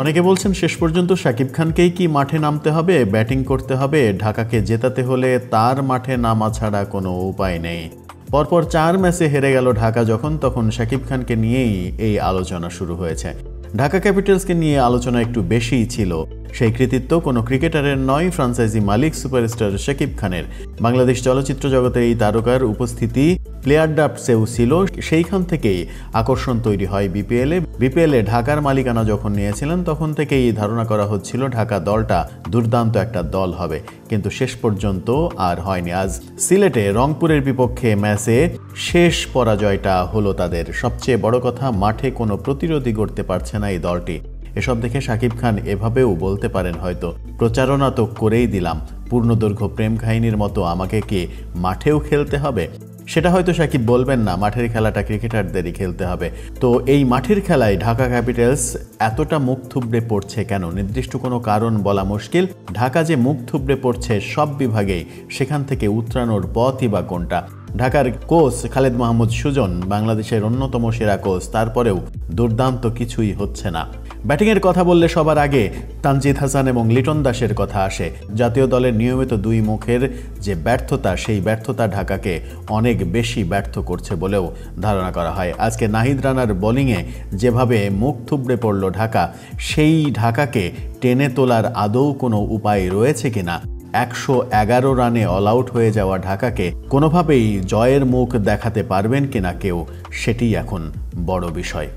অনেকে বলছেন শেষ পর্যন্ত শাকিব খানকেই কি মাঠে নামতে হবে, ব্যাটিং করতে হবে, ঢাকাকে জেতাতে হলে তার মাঠে নামা ছাড়া কোনো উপায় নেই। পরপর 4 ম্যাচে হেরে গেল ঢাকা যখন, তখন শাকিব খানকে নিয়েই এই আলোচনা শুরু হয়েছে। ঢাকা ক্যাপিটালসকে নিয়ে আলোচনা একটু বেশিই ছিল। সেই কৃতিত্ব কোনো ক্রিকেটারের নয়, ফ্রাঞ্চাইজি মালিক সুপারস্টার শাকিব খানের। বাংলাদেশ চলচ্চিত্র জগতে এই তারকার উপস্থিতি প্লেয়ার ড্রাফটসেও ছিল। সেইখান থেকেই আকর্ষণ তৈরি হয় বিপিএলে ঢাকার মালিকানা যখন নিয়েছিলেন তখন থেকেই ধারণা করা হচ্ছিল ঢাকা দলটা দুর্দান্ত একটা দল হবে, কিন্তু শেষ পর্যন্ত আর হয়নি। আজ সিলেটে রংপুরের বিপক্ষে ম্যাচে শেষ পরাজয়টা হলো তাদের। সবচেয়ে বড় কথা, মাঠে কোনো প্রতিরোধই করতে পারছে না এই দলটি। এসব দেখে শাকিব খান এভাবেও বলতে পারেন হয়তো, প্রচারণা তো করেই দিলাম, পূর্ণদৈর্ঘ্য প্রেম কাহিনীর মতো আমাকে কি মাঠেও খেলতে হবে? সেটা হয়তো শাকিব বলবেন না, মাঠের খেলাটা ক্রিকেটারদেরই খেলতে হবে। তো এই মাঠের খেলায় ঢাকা ক্যাপিটালস এতটা মুখ থুবড়ে পড়ছে কেন? নির্দিষ্ট কোনো কারণ বলা মুশকিল। ঢাকা যে মুখ থুবড়ে পড়ছে সব বিভাগেই, সেখান থেকে উতরানোর পথই বা কোনটা? ঢাকার কোচ খালেদ মাহমুদ সুজন বাংলাদেশের অন্যতম সেরা কোচ, তারপরেও দুর্দান্ত কিছুই হচ্ছে না। ব্যাটিংয়ের কথা বললে সবার আগে তানজিদ হাসান এবং লিটন দাসের কথা আসে। জাতীয় দলের নিয়মিত দুই মুখের যে ব্যর্থতা, সেই ব্যর্থতা ঢাকাকে অনেক বেশি ব্যর্থ করছে বলেও ধারণা করা হয়। আজকে নাহিদ রানার বোলিংয়ে যেভাবে মুখ থুবড়ে পড়ল ঢাকা, সেই ঢাকাকে টেনে তোলার আদৌ কোনো উপায় রয়েছে কিনা? 111 রানে অল আউট হয়ে যাওয়া ঢাকাকে কোনোভাবেই জয়ের মুখ দেখাতে পারবেন কিনা কেউ, সেটিই এখন বড় বিষয়।